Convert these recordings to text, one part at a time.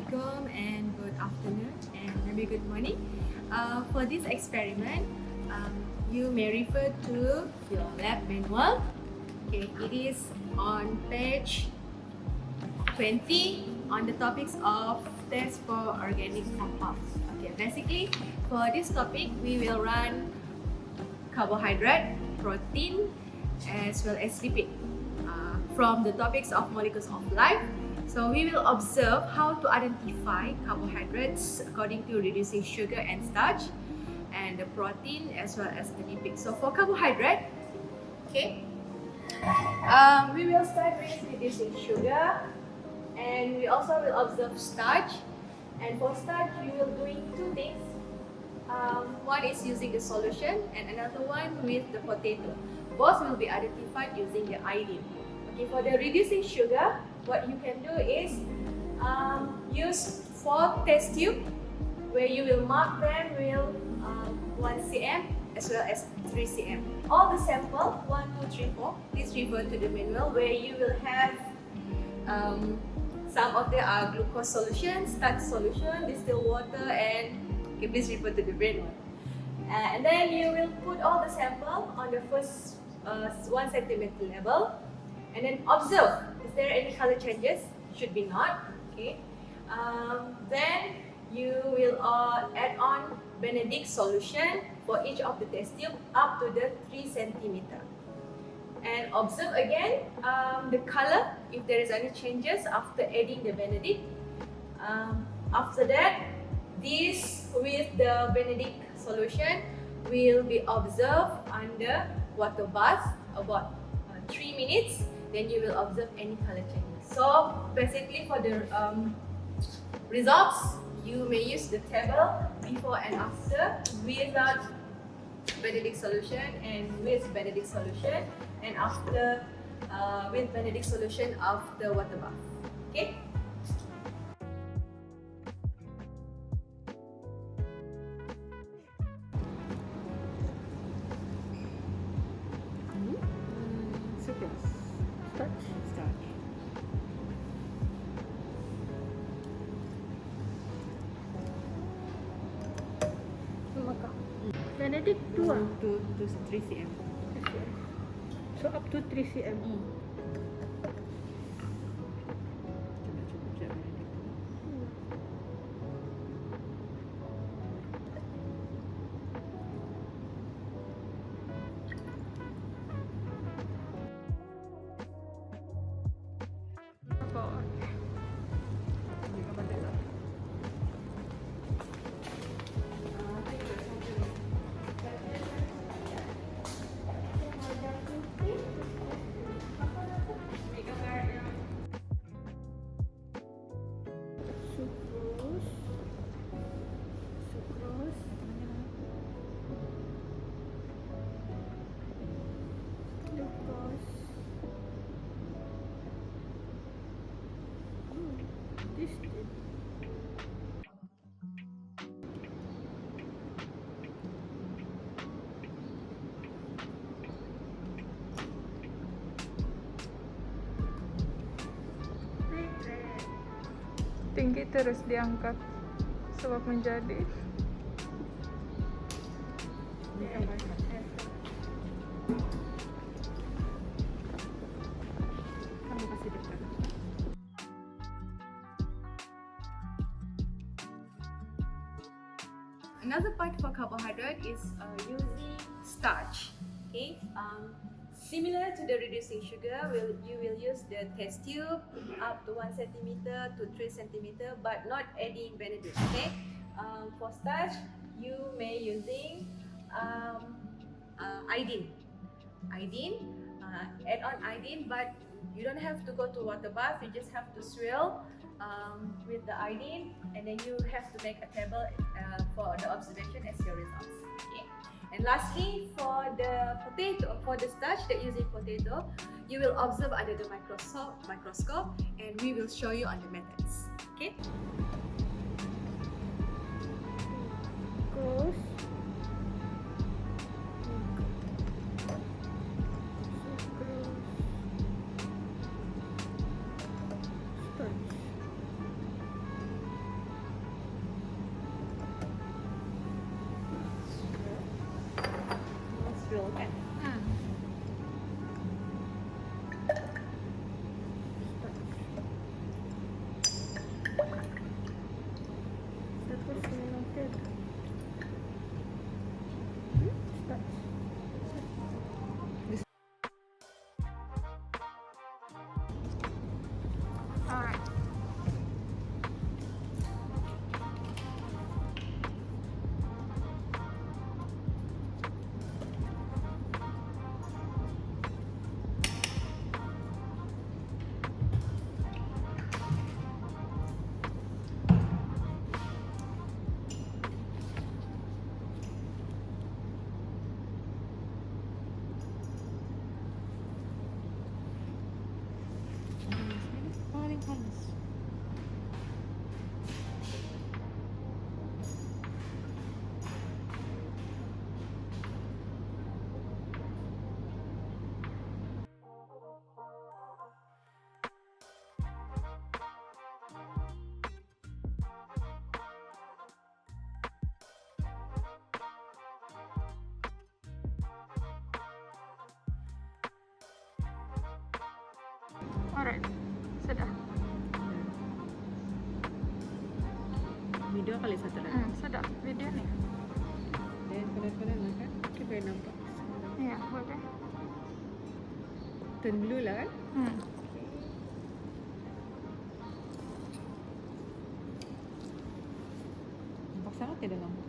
Assalamualaikum and good afternoon and maybe good morning. For this experiment, you may refer to your lab manual. Okay, it is on page 20 on the topics of test for organic compounds. Okay, basically for this topic, we will run carbohydrate, protein, as well as lipid from the topics of molecules of life. So we will observe how to identify carbohydrates according to reducing sugar and starch, and the protein as well as the lipid. So for carbohydrate, okay, we will start with reducing sugar, and we also will observe starch. And for starch, we will doing two things. One is using the solution, and another one with the potato. Both will be identified using the iodine. Okay, for the reducing sugar, what you can do is use 4 test tubes where you will mark them with 1 cm as well as 3 cm. All the sample 1, 2, 3, 4. Please refer to the manual where you will have some of them are glucose solution, starch solution, distilled water, and okay, please refer to the manual. And then you will put all the sample on the first 1 centimeter level, and then observe, is there any color changes? Should be not. Okay. Then you will add on Benedict solution for each of the test tube up to the 3 centimeter. And observe again the color, if there is any changes after adding the Benedict. After that, this with the Benedict solution will be observed under water bath about 3 minutes. Then you will observe any color changes. So basically for the results, you may use the table before and after without Benedict solution and with Benedict solution, and after with Benedict solution after water bath. Okay? Starch. Benedict 2 ah? 2 to 3 cm. So up to 3 cm. Cuba je Benedict. Tinggi terus diangkat sebab menjadi Kamu kasih dekat. Another part for carbohydrate is using starch. Okay, similar to the reducing sugar, you will use the test tube up to 1 centimeter to 3 centimeter, but not adding Benedict. Okay, for starch, you may using iodine. Add on iodine, but you don't have to go to water bath. You just have to swirl with the iodine, and then you have to make a table for the observation as your results. Okay. And lastly, for the potato, for the starch that using potato, you will observe under the microscope, and we will show you on the methods. Okay. Terus starch. swirl kan. Satu selotet. Start. Alright. Paling panas. Alright. Sudah. Video kali satu lagi. Sudah. Video nih. Dan panas-panas lah kan. Kita boleh nampak. Iya, boleh. Turn blue lah kan. Nampak sangat tidak lampu.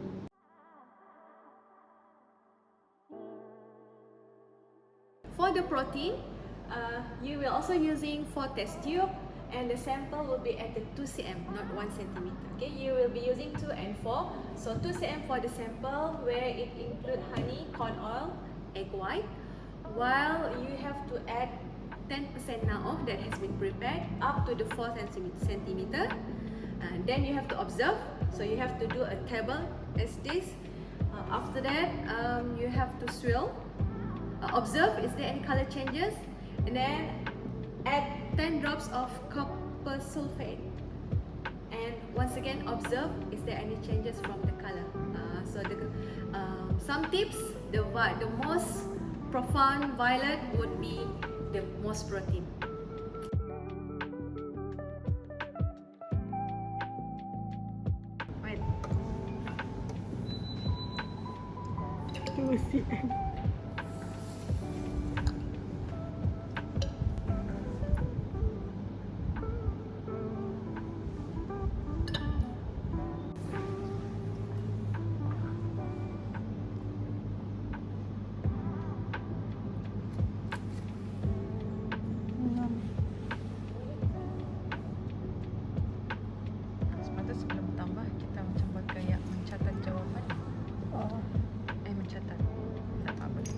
For the protein, you will also using 4 test tube, and the sample will be at the 2 cm, not 1 centimeter. Okay, you will be using 2 and 4. So 2 cm for the sample, where it include honey, corn oil, egg white. While you have to add 10% now that has been prepared up to the 4 centimeter. Then you have to observe. So you have to do a table as this. After that, you have to swirl. Observe is there any color changes, and then add 10 drops of copper sulfate, and once again observe is there any changes from the color. So some tips, the most profound violet would be the most protein. Wait. 2 cm. Sepatutnya sebelum tambah kita macam buat kayak mencatat jawapan. Mencatat. Tak apa boleh.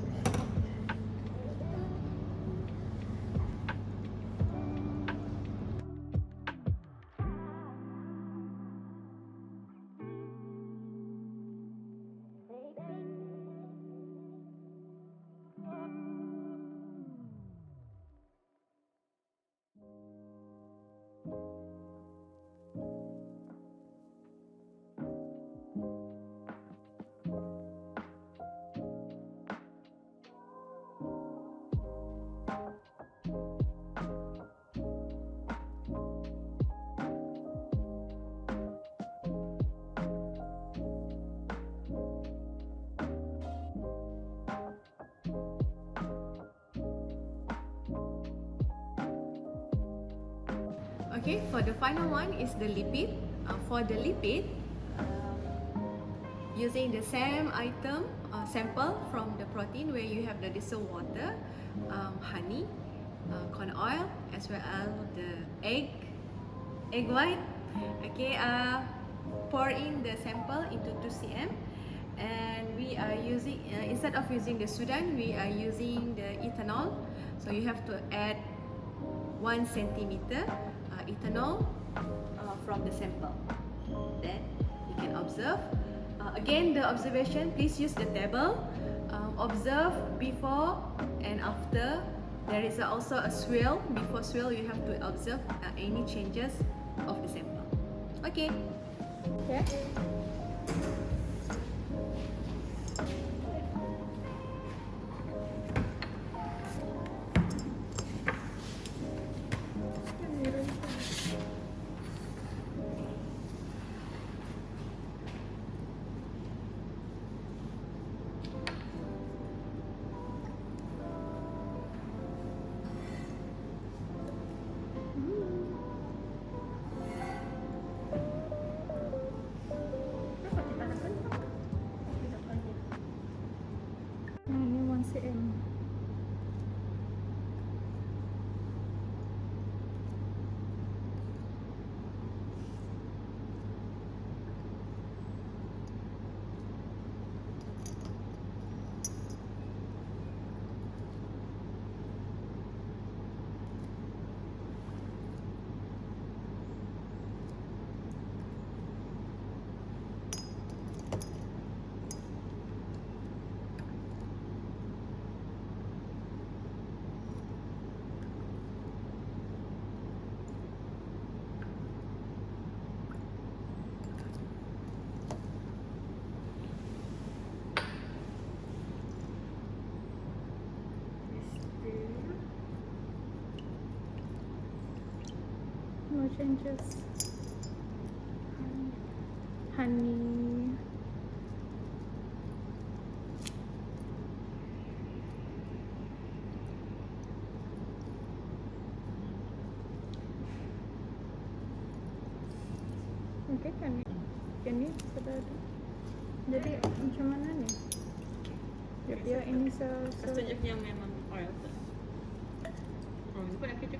Okay, for the final one is the lipid. For the lipid, using the same item sample from the protein, where you have the distilled water, honey, corn oil, as well as the egg white. Okay, pour in the sample into 2 cm, and we are using instead of using the Sudan, we are using the ethanol. So you have to add 1 centimeter ethanol from the sample. Then you can observe. Again, the observation, please use the table. Observe before and after. There is also a swirl. Before swirl, you have to observe any changes of the sample. Okay. Ya. no changes. Honey. Okay kan ni? Ini sudah ada. Jadi macam mana ni? Dia ini Rasanya yang memang oil tu. Itu pun aku